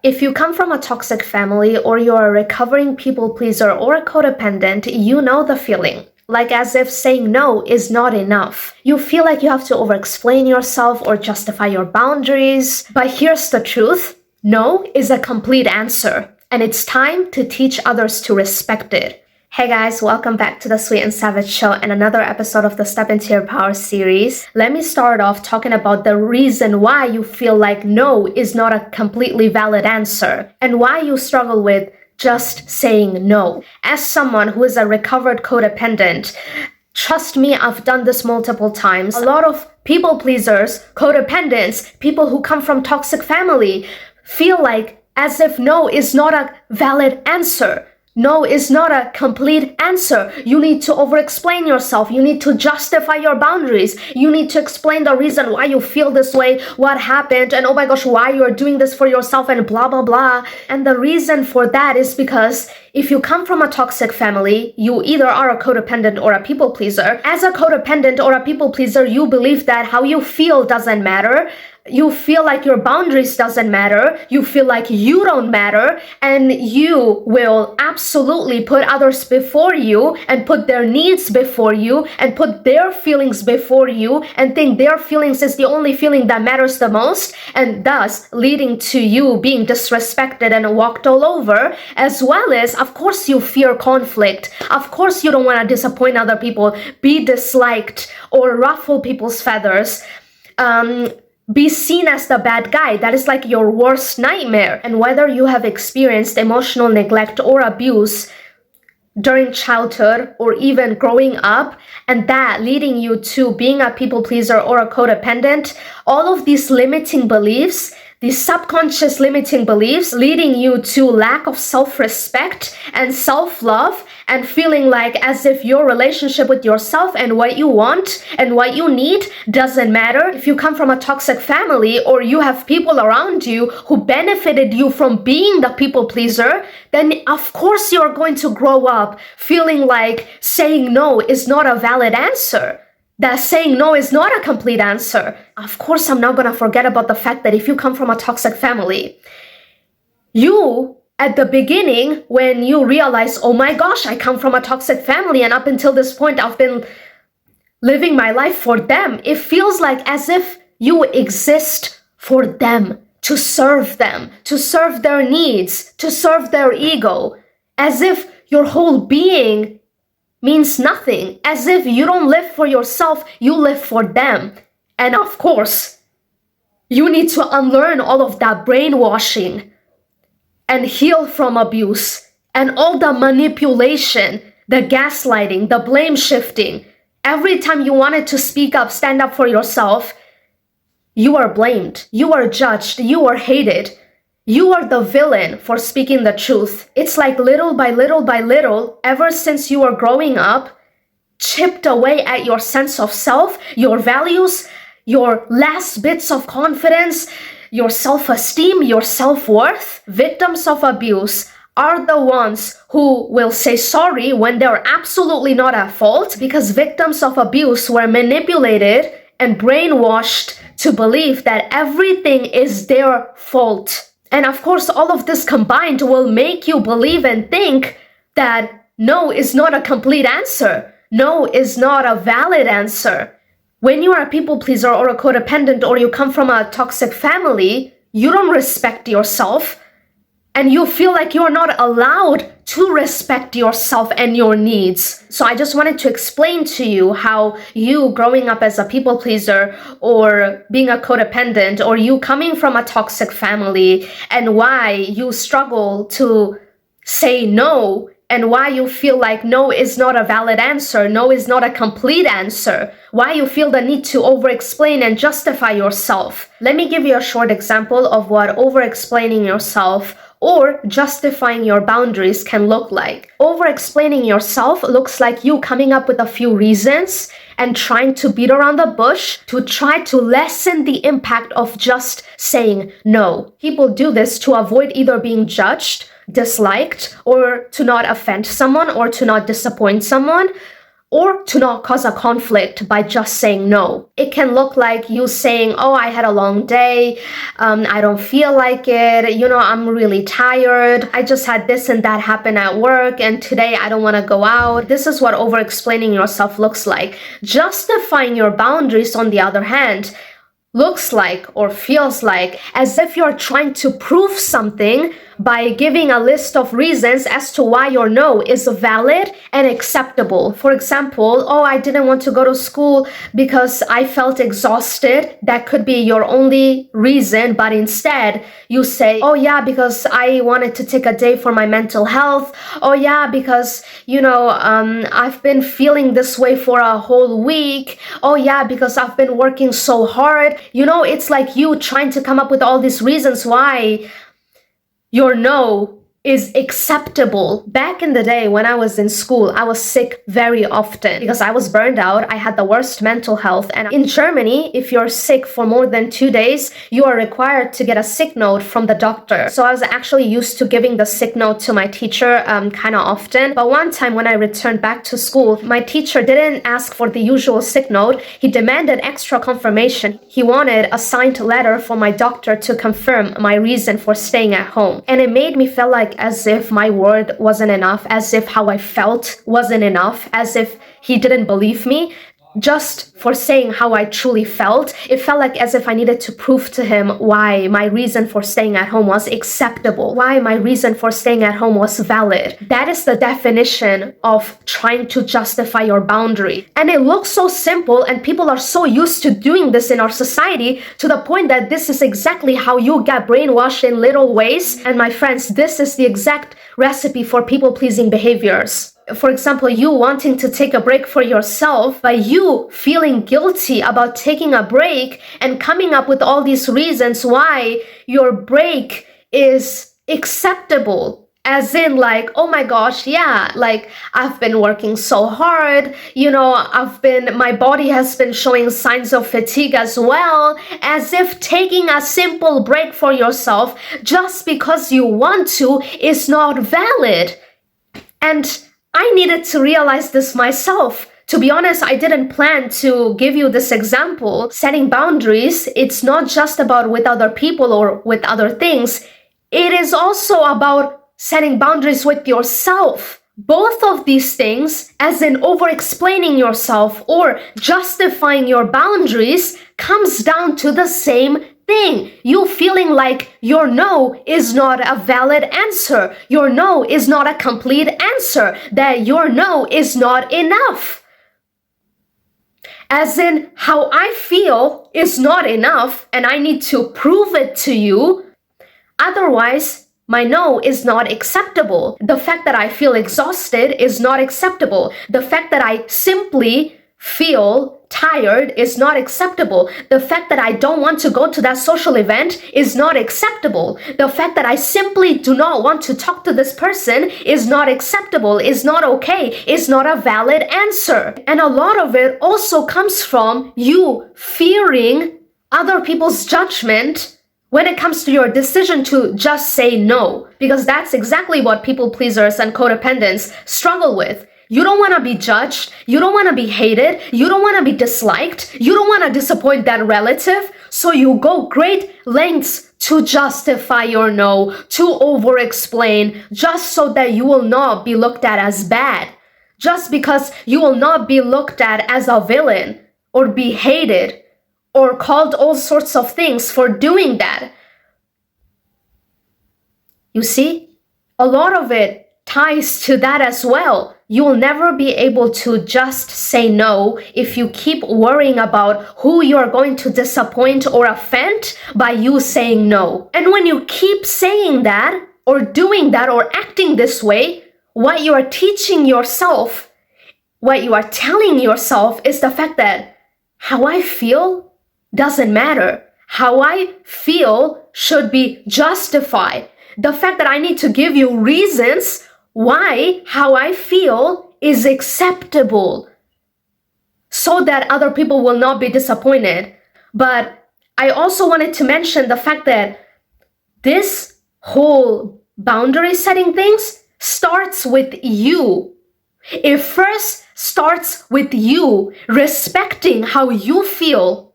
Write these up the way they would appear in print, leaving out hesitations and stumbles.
If you come from a toxic family or you're a recovering people pleaser or a codependent, you know the feeling. Like as if saying no is not enough. You feel like you have to overexplain yourself or justify your boundaries. But here's the truth. No is a complete answer. And it's time to teach others to respect it. Hey guys, welcome back to the Sweet and Savage Show and another episode of the Step Into Your Power series. Let me start off talking about the reason why you feel like no is not a completely valid answer and why you struggle with just saying no. As someone who is a recovered codependent, trust me, I've done this multiple times. A lot of people pleasers, codependents, people who come from toxic family feel like as if no is not a valid answer. No is not a complete answer. You need to overexplain yourself. You need to justify your boundaries. You need to explain the reason why you feel this way, what happened, and oh my gosh, why you're doing this for yourself and blah, blah, blah. And the reason for that is because if you come from a toxic family, you either are a codependent or a people pleaser. As a codependent or a people pleaser, you believe that how you feel doesn't matter. You feel like your boundaries doesn't matter. You feel like you don't matter. And you will absolutely put others before you and put their needs before you and put their feelings before you and think their feelings is the only feeling that matters the most, and thus leading to you being disrespected and walked all over, as well as, of course, you fear conflict. Of course, you don't want to disappoint other people, be disliked, or ruffle people's feathers. Be seen as the bad guy. That is like your worst nightmare. And whether you have experienced emotional neglect or abuse during childhood or even growing up, and that leading you to being a people pleaser or a codependent, all of these limiting beliefs, these subconscious limiting beliefs leading you to lack of self-respect and self-love and feeling like as if your relationship with yourself and what you want and what you need doesn't matter. If you come from a toxic family or you have people around you who benefited you from being the people pleaser, then of course you're going to grow up feeling like saying no is not a valid answer. That saying no is not a complete answer. Of course, I'm not going to forget about the fact that if you come from a toxic family, you, at the beginning, when you realize, oh my gosh, I come from a toxic family and up until this point, I've been living my life for them. It feels like as if you exist for them, to serve their needs, to serve their ego, as if your whole being means nothing, as if you don't live for yourself, you live for them. And of course, you need to unlearn all of that brainwashing and heal from abuse and all the manipulation, the gaslighting, the blame shifting. Every time you wanted to speak up, stand up for yourself, you are blamed, you are judged, you are hated. You are the villain for speaking the truth. It's like little by little, ever since you were growing up, chipped away at your sense of self, your values, your last bits of confidence, your self-esteem, your self-worth. Victims of abuse are the ones who will say sorry when they're absolutely not at fault, because victims of abuse were manipulated and brainwashed to believe that everything is their fault. And of course, all of this combined will make you believe and think that no is not a complete answer. No is not a valid answer. When you are a people pleaser or a codependent or you come from a toxic family, you don't respect yourself and you feel like you're not allowed to respect yourself and your needs. So I just wanted to explain to you how you growing up as a people pleaser or being a codependent or you coming from a toxic family and why you struggle to say no and why you feel like no is not a valid answer, no is not a complete answer, why you feel the need to over-explain and justify yourself. Let me give you a short example of what over-explaining yourself or justifying your boundaries can look like. Over-explaining yourself looks like you coming up with a few reasons and trying to beat around the bush to try to lessen the impact of just saying no. People do this to avoid either being judged, disliked, or to not offend someone or to not disappoint someone. or to not cause a conflict by just saying no. It can look like you saying, oh, I had a long day, I don't feel like it, I'm really tired, I just had this and that happen at work, and today I don't want to go out. This is what over-explaining yourself looks like. Justifying your boundaries, on the other hand, looks like or feels like as if you're trying to prove something by giving a list of reasons as to why your no is valid and acceptable. For example, oh, I didn't want to go to school because I felt exhausted. That could be your only reason, but instead you say, oh yeah, because I wanted to take a day for my mental health. Oh yeah, because, I've been feeling this way for a whole week. Oh yeah, because I've been working so hard. It's like you trying to come up with all these reasons why your no is acceptable. Back in the day when I was in school, I was sick very often because I was burned out. I had the worst mental health. And in Germany, if you're sick for more than 2 days, you are required to get a sick note from the doctor. So I was actually used to giving the sick note to my teacher kind of often. But one time when I returned back to school, my teacher didn't ask for the usual sick note. He demanded extra confirmation. He wanted a signed letter from my doctor to confirm my reason for staying at home. And it made me feel like as if my word wasn't enough, as if how I felt wasn't enough, as if he didn't believe me. Just for saying how I truly felt, it felt like as if I needed to prove to him why my reason for staying at home was acceptable, why my reason for staying at home was valid. That is the definition of trying to justify your boundary. And it looks so simple, and people are so used to doing this in our society to the point that this is exactly how you get brainwashed in little ways. And my friends, this is the exact recipe for people-pleasing behaviors. For example, you wanting to take a break for yourself, by you feeling guilty about taking a break and coming up with all these reasons why your break is acceptable. As in like, oh my gosh, yeah, like I've been working so hard, my body has been showing signs of fatigue as well, as if taking a simple break for yourself just because you want to is not valid. And I needed to realize this myself. To be honest, I didn't plan to give you this example. Setting boundaries, it's not just about with other people or with other things. It is also about setting boundaries with yourself. Both of these things, as in over-explaining yourself or justifying your boundaries, comes down to the same thing. You feeling like your no is not a valid answer. Your no is not a complete answer. That your no is not enough. As in, how I feel is not enough and I need to prove it to you. Otherwise, my no is not acceptable. The fact that I feel exhausted is not acceptable. The fact that I simply feel tired is not acceptable. The fact that I don't want to go to that social event is not acceptable. The fact that I simply do not want to talk to this person is not acceptable, is not okay, is not a valid answer. And a lot of it also comes from you fearing other people's judgment when it comes to your decision to just say no, because that's exactly what people pleasers and codependents struggle with. You don't want to be judged, you don't want to be hated, you don't want to be disliked, you don't want to disappoint that relative, so you go great lengths to justify your no, to over-explain, just so that you will not be looked at as bad, just because you will not be looked at as a villain, or be hated, or called all sorts of things for doing that. You see, a lot of it ties to that as well. You will never be able to just say no if you keep worrying about who you are going to disappoint or offend by you saying no. And when you keep saying that, or doing that, or acting this way, what you are teaching yourself, what you are telling yourself is the fact that how I feel doesn't matter. How I feel should be justified. The fact that I need to give you reasons why how I feel is acceptable so that other people will not be disappointed. But I also wanted to mention the fact that this whole boundary setting things starts with you. It first starts with you respecting how you feel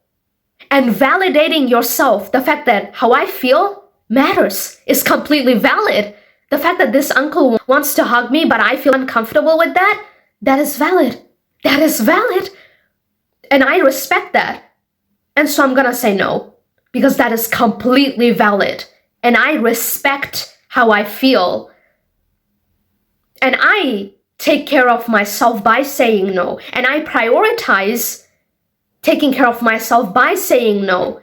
and validating yourself. The fact that how I feel matters is completely valid. The fact that this uncle wants to hug me, but I feel uncomfortable with that, that is valid. That is valid. And I respect that. And so I'm gonna say no, because that is completely valid. And I respect how I feel. And I take care of myself by saying no. And I prioritize taking care of myself by saying no.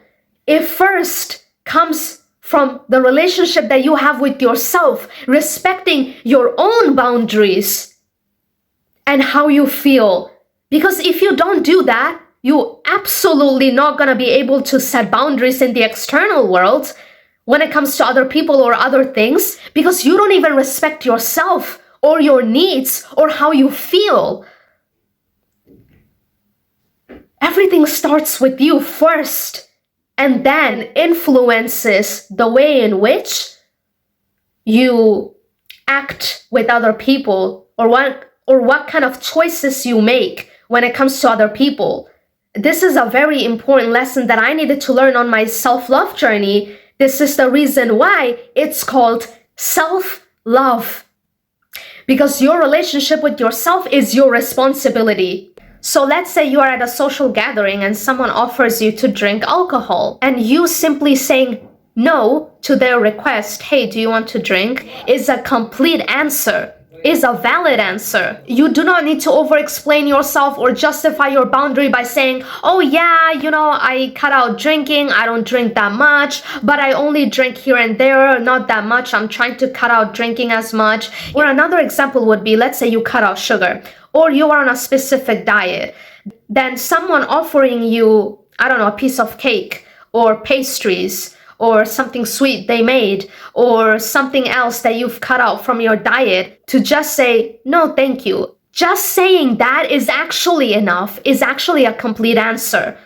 It first comes from the relationship that you have with yourself, respecting your own boundaries and how you feel. Because if you don't do that, you're absolutely not going to be able to set boundaries in the external world when it comes to other people or other things, because you don't even respect yourself or your needs or how you feel. Everything starts with you first, and then influences the way in which you act with other people, or what kind of choices you make when it comes to other people. This is a very important lesson that I needed to learn on my self-love journey. This is the reason why it's called self-love. Because your relationship with yourself is your responsibility. So let's say you are at a social gathering and someone offers you to drink alcohol, and you simply saying no to their request, hey, do you want to drink, is a complete answer, is a valid answer. You do not need to over-explain yourself or justify your boundary by saying, oh yeah, I cut out drinking, I don't drink that much, but I only drink here and there, not that much, I'm trying to cut out drinking as much. Or another example would be, let's say you cut out sugar, or you are on a specific diet. Then someone offering you, I don't know, a piece of cake or pastries, or something sweet they made, or something else that you've cut out from your diet, to just say, no, thank you. Just saying that is actually enough, is actually a complete answer.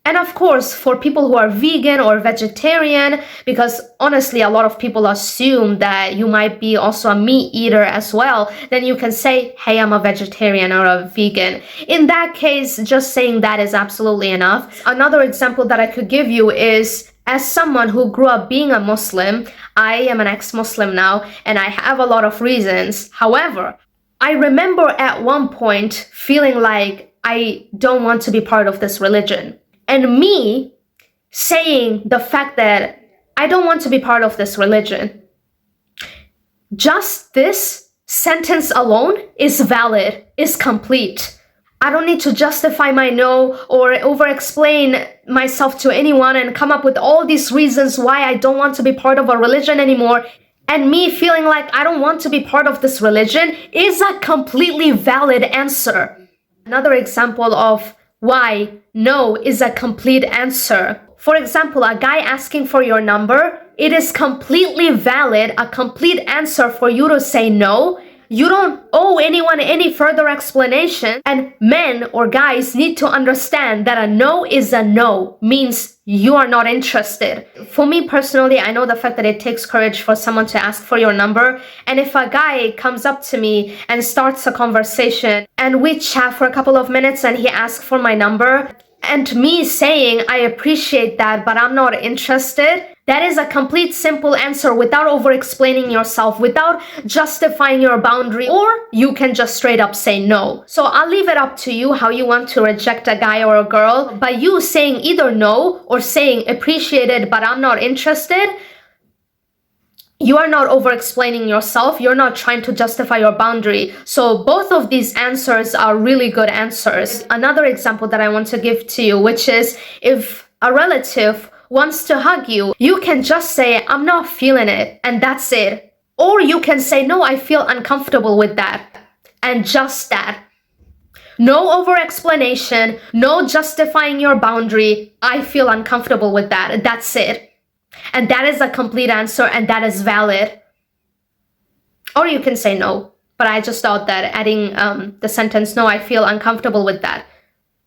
And of course, for people who are vegan or vegetarian, because honestly, a lot of people assume that you might be also a meat eater as well, then you can say, hey, I'm a vegetarian or a vegan. In that case, just saying that is absolutely enough. Another example that I could give you is, as someone who grew up being a Muslim, I am an ex-Muslim now, and I have a lot of reasons. However, I remember at one point feeling like I don't want to be part of this religion. And me saying the fact that I don't want to be part of this religion, just this sentence alone is valid, is complete. I don't need to justify my no or over-explain myself to anyone and come up with all these reasons why I don't want to be part of a religion anymore. And me feeling like I don't want to be part of this religion is a completely valid answer. Another example of why no is a complete answer. For example, a guy asking for your number, it is completely valid, a complete answer for you to say no. You don't owe anyone any further explanation, and men or guys need to understand that a no is a no, means you are not interested. For me personally, I know the fact that it takes courage for someone to ask for your number, and if a guy comes up to me and starts a conversation and we chat for a couple of minutes and he asks for my number, and me saying I appreciate that but I'm not interested, that is a complete simple answer without over-explaining yourself, without justifying your boundary, or you can just straight up say no. So I'll leave it up to you how you want to reject a guy or a girl. By you saying either no or saying appreciated but I'm not interested, you are not over-explaining yourself, you're not trying to justify your boundary. So both of these answers are really good answers. Another example that I want to give to you, which is if a relative wants to hug you, you can just say, I'm not feeling it, and that's it. Or you can say, no, I feel uncomfortable with that, and just that. No over-explanation, no justifying your boundary, I feel uncomfortable with that, that's it. And that is a complete answer, and that is valid. Or you can say no, but I just thought that adding the sentence, no, I feel uncomfortable with that,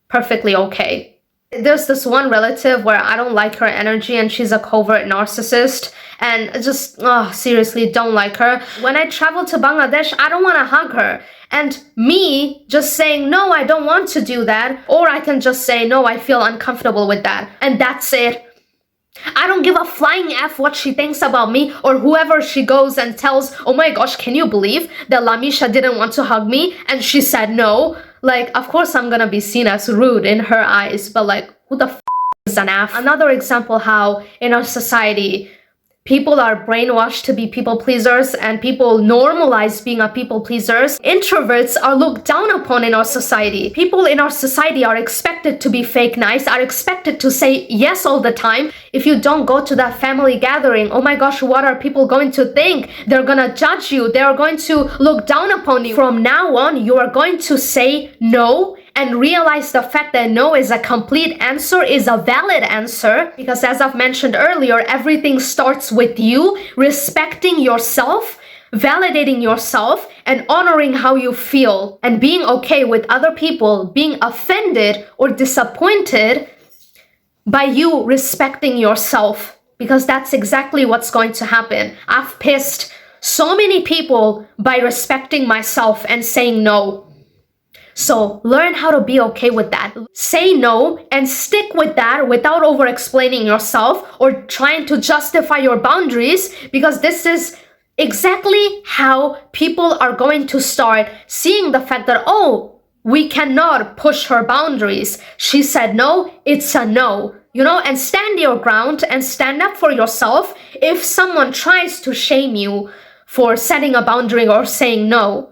perfectly okay. There's this one relative where I don't like her energy and she's a covert narcissist and just, seriously, don't like her. When I travel to Bangladesh, I don't want to hug her. And me just saying, no, I don't want to do that. Or I can just say, no, I feel uncomfortable with that. And that's it. I don't give a flying F what she thinks about me or whoever she goes and tells, oh my gosh, can you believe that 𝗕𝗂𝗀𝗃 didn't want to hug me and she said no? Like, of course I'm gonna be seen as rude in her eyes, but like, who the f is an F? Another example how in our society, people are brainwashed to be people pleasers and people normalize being a people pleasers. Introverts are looked down upon in our society. People in our society are expected to be fake nice, are expected to say yes all the time. If you don't go to that family gathering, oh my gosh, what are people going to think? They're gonna judge you. They are going to look down upon you. From now on, you are going to say no and realize the fact that no is a complete answer, is a valid answer. Because as I've mentioned earlier, everything starts with you respecting yourself, validating yourself, and honoring how you feel, and being okay with other people being offended or disappointed by you respecting yourself. Because that's exactly what's going to happen. I've pissed so many people by respecting myself and saying no. So learn how to be okay with that. Say no and stick with that without over-explaining yourself or trying to justify your boundaries, because this is exactly how people are going to start seeing the fact that, oh, we cannot push her boundaries. She said no, it's a no. You know, and stand your ground and stand up for yourself if someone tries to shame you for setting a boundary or saying no.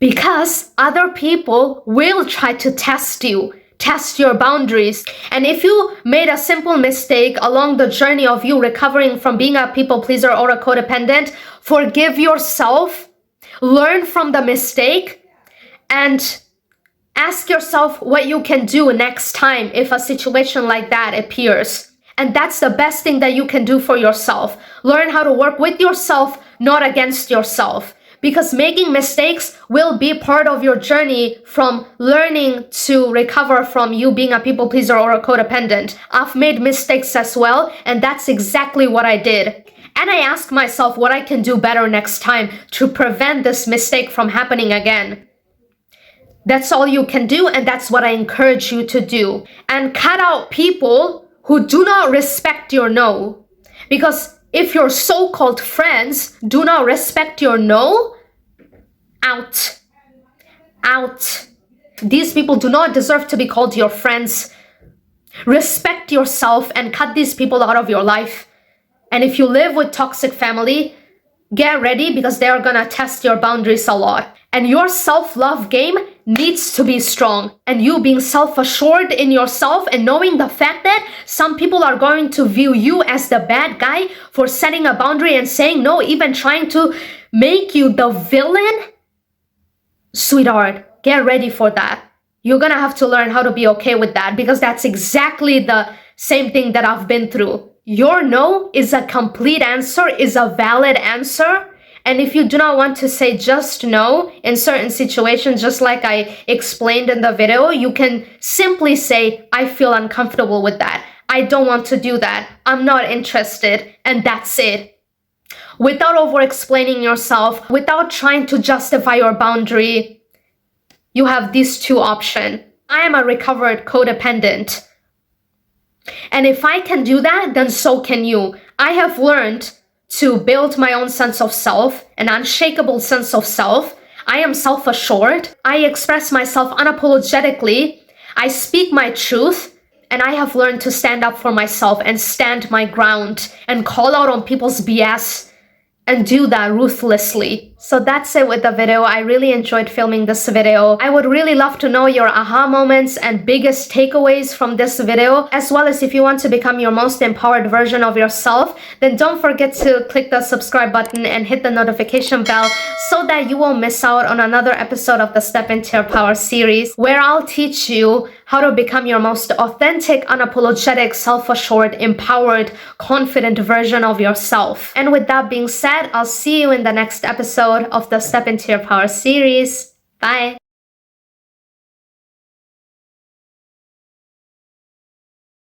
Because other people will try to test you, test your boundaries. And if you made a simple mistake along the journey of you recovering from being a people pleaser or a codependent, forgive yourself, learn from the mistake, and ask yourself what you can do next time if a situation like that appears. And that's the best thing that you can do for yourself. Learn how to work with yourself, not against yourself. Because making mistakes will be part of your journey from learning to recover from you being a people pleaser or a codependent. I've made mistakes as well, and that's exactly what I did. And I ask myself what I can do better next time to prevent this mistake from happening again. That's all you can do, and that's what I encourage you to do. And cut out people who do not respect your no. Because if your so-called friends do not respect your no, out. Out. These people do not deserve to be called your friends. Respect yourself and cut these people out of your life. And if you live with toxic family, get ready because they are gonna test your boundaries a lot. And your self-love game needs to be strong. And you being self-assured in yourself and knowing the fact that some people are going to view you as the bad guy for setting a boundary and saying no, even trying to make you the villain. Sweetheart, get ready for that. You're gonna have to learn how to be okay with that, because that's exactly the same thing that I've been through. Your no is a complete answer, is a valid answer. And if you do not want to say just no in certain situations, just like I explained in the video, you can simply say, I feel uncomfortable with that. I don't want to do that. I'm not interested. And that's it. Without over-explaining yourself, without trying to justify your boundary, you have these two options. I am a recovered codependent. And if I can do that, then so can you. I have learned to build my own sense of self, an unshakable sense of self. I am self-assured. I express myself unapologetically. I speak my truth. And I have learned to stand up for myself and stand my ground and call out on people's BS and do that ruthlessly. So that's it with the video. I really enjoyed filming this video. I would really love to know your aha moments and biggest takeaways from this video, as well as if you want to become your most empowered version of yourself, then don't forget to click the subscribe button and hit the notification bell so that you won't miss out on another episode of the Step Into Your Power series, where I'll teach you how to become your most authentic, unapologetic, self-assured, empowered, confident version of yourself. And with that being said, I'll see you in the next episode of the Step Into Your Power series. Bye!